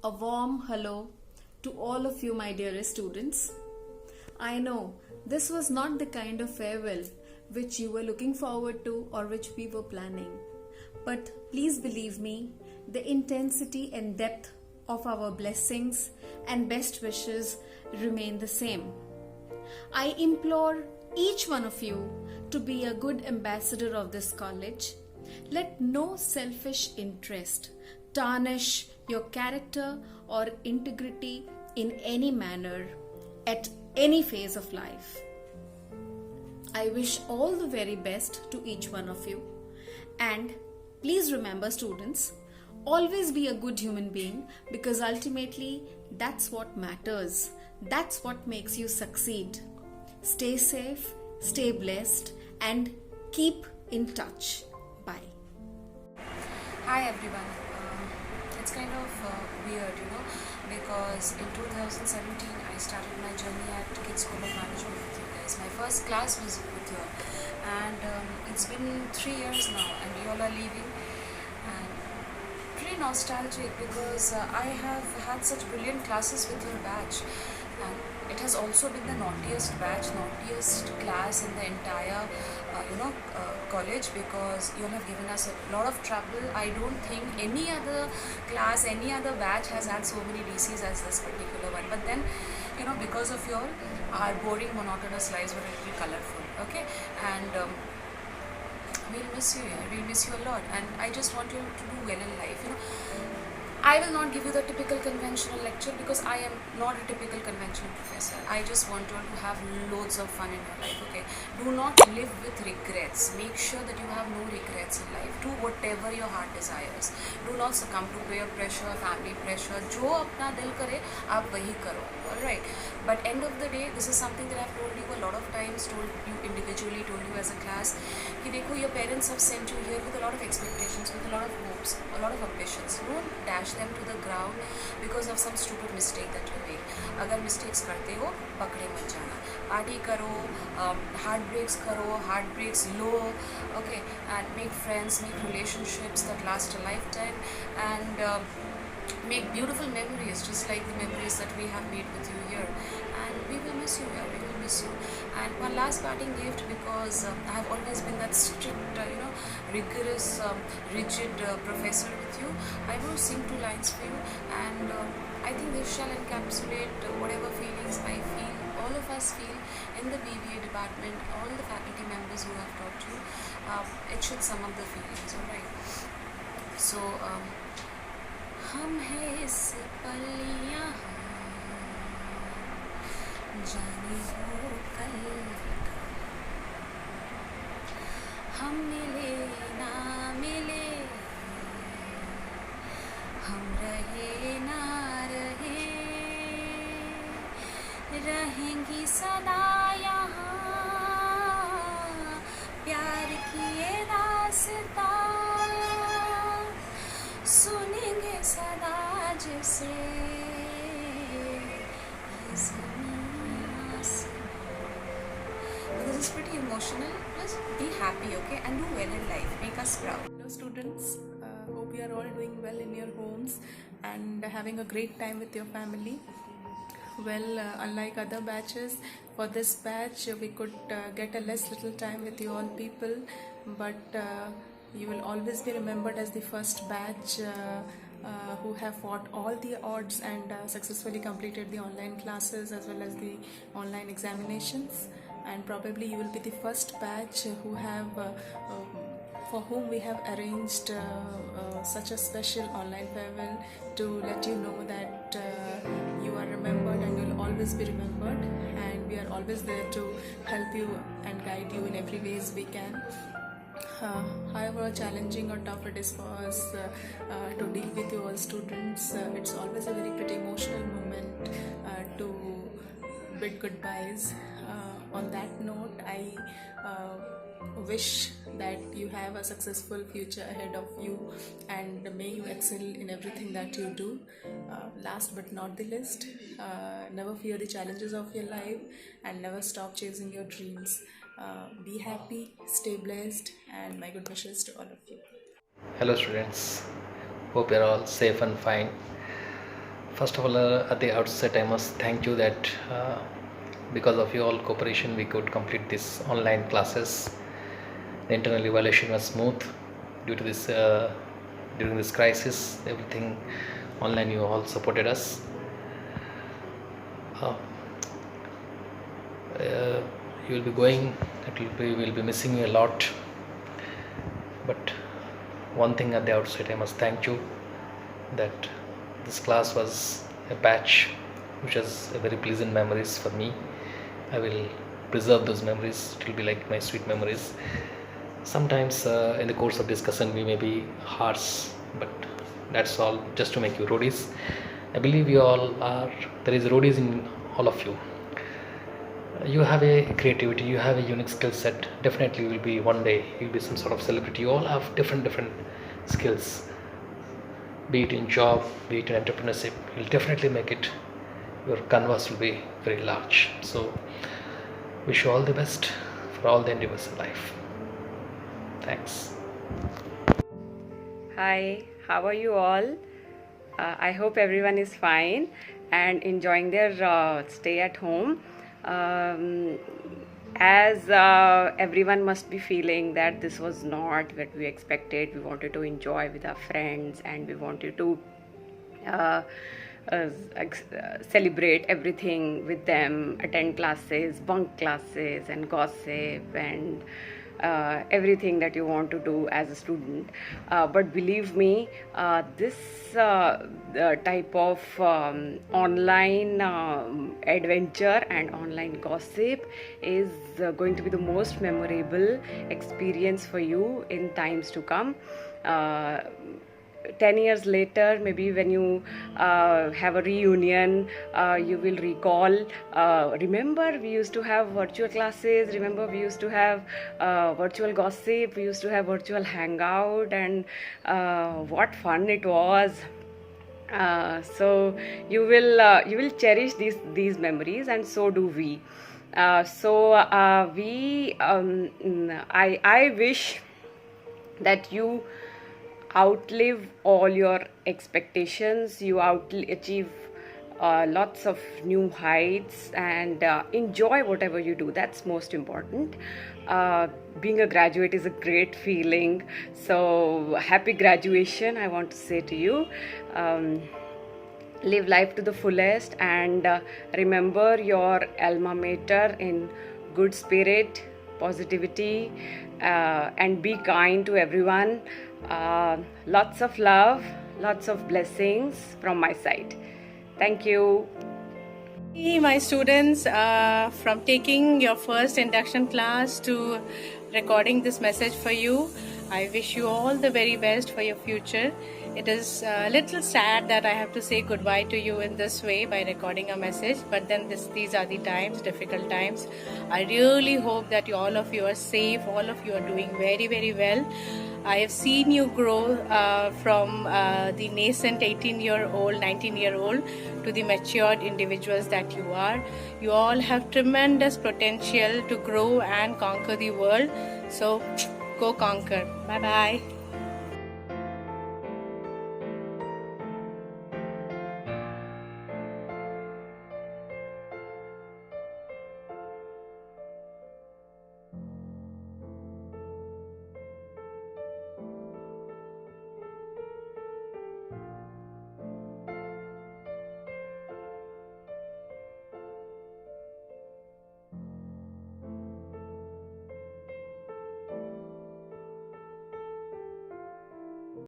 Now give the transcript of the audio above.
A warm hello to all of you, my dearest students. I know this was not the kind of farewell which you were looking forward to or which we were planning. But please believe me, the intensity and depth of our blessings and best wishes remain the same. I implore each one of you to be a good ambassador of this college. Let no selfish interest tarnish your character or integrity in any manner at any phase of life. I wish all the very best to each one of you. And please remember, students, always be a good human being because ultimately that's what matters. That's what makes you succeed. Stay safe, stay blessed, and keep in touch. Bye. Hi everyone. It's kind of weird, because in 2017 I started my journey at Kids School of Management with you guys. My first class was with you all, and it's been 3 years now, and you all are leaving. And pretty nostalgic because I have had such brilliant classes with your batch, and it has also been the naughtiest class in the entire college, because you all have given us a lot of trouble. I don't think any other class, any other batch has had so many DCs as this particular one. But then, because of you all, our boring, monotonous lives were a little colorful. Okay, and we'll miss you. Yeah, we'll miss you a lot, and I just want you to do well in life. I will not give you the typical conventional lecture because I am not a typical conventional professor. I just want you all to have loads of fun in your life, okay? Do not live with regrets. Make sure that you have no regrets in life. Do whatever your heart desires. Do not succumb to peer pressure, family pressure. Jo apna dil kare, aap wahi karo, alright? But end of the day, this is something that I've told you a lot of times, told you individually, told you as a class. Ki dekho, your parents have sent you here with a lot of expectations, with a lot of hopes, a lot of ambitions. Don't dash them to the ground because of some stupid mistake that you make. अगर mistakes करते हो, पकड़े मत जाना. Party करो, heartbreaks low, okay, and make friends, make relationships that last a lifetime, and make beautiful memories, just like the memories that we have made with you here. And we will miss you here. We will miss you. And one last parting gift, because I have always been that strict, rigorous, rigid professor with you. I will sing 2 lines for you, and I think this shall encapsulate whatever feelings I feel, all of us feel in the BBA department, all the faculty members who have taught you. It should sum up the feelings, alright? So, हम हैं इस पल यहाँ, जाने हो कल का, हम मिले ना मिले, हम रहे ना रहे, रहेंगी सदा यहाँ, प्यार की ये दास्तां सुनेंगे सदा जिसे ये ज़मीं आसमां. This is pretty emotional. Just be happy, okay, and do well in life. Make us proud. Hello students, hope you are all doing well in your homes and having a great time with your family. Well, unlike other batches, for this batch we could get a little time with you all people, but you will always be remembered as the first batch who have fought all the odds and successfully completed the online classes as well as the online examinations. And probably you will be the first batch who have for whom we have arranged such a special online farewell to let you know that you are remembered and you will always be remembered, and we are always there to help you and guide you in every ways we can. However challenging or tough it is for us to deal with you all students, it's always a very pretty emotional moment to bid goodbyes. On that note, I wish that you have a successful future ahead of you, and may you excel in everything that you do. Last but not the least, never fear the challenges of your life and never stop chasing your dreams. Be happy, stay blessed, and my good wishes to all of you. Hello students, hope you're all safe and fine. First of all, at the outset, I must thank you that because of your all cooperation, we could complete this online classes. The internal evaluation was smooth due to this during this crisis. Everything online, you all supported us. Uh, you will be going. We will be missing you a lot. But one thing at the outset, I must thank you that this class was a batch which has a very pleasant memories for me. I will preserve those memories. It will be like my sweet memories. Sometimes in the course of discussion we may be harsh, but that's all just to make you roadies. I believe you all are, there is roadies in all of you. You have a creativity, you have a unique skill set. Definitely you will be one day, you will be some sort of celebrity. You all have different skills, be it in job, be it in entrepreneurship. You'll definitely make it, your canvas will be very large. So wish you all the best for all the endeavors in life. Thanks. Hi, how are you all? I hope everyone is fine and enjoying their stay at home. As everyone must be feeling that this was not what we expected. We wanted to enjoy with our friends and we wanted to celebrate everything with them, attend classes, bunk classes and gossip and everything that you want to do as a student. But believe me, this type of online adventure and online gossip is going to be the most memorable experience for you in times to come. 10 years later, maybe when you have a reunion, you will recall, remember we used to have virtual classes, remember we used to have virtual gossip, we used to have virtual hangout, and what fun it was. So you will cherish these memories, and so do we. I wish that you outlive all your expectations, you achieve lots of new heights, and enjoy whatever you do. That's most important. Being a graduate is a great feeling, so happy graduation, I want to say to you. Live life to the fullest, and remember your alma mater in good spirit, positivity, and be kind to everyone. Lots of love, lots of blessings from my side. Thank you. Hey, my students, from taking your first induction class to recording this message for you, I wish you all the very best for your future. It is a little sad that I have to say goodbye to you in this way by recording a message, but then these are the times, difficult times. I really hope that all of you are safe, all of you are doing very, very well. I have seen you grow from the nascent 18-year-old, 19-year-old to the matured individuals that you are. You all have tremendous potential to grow and conquer the world. So go conquer. Bye-bye.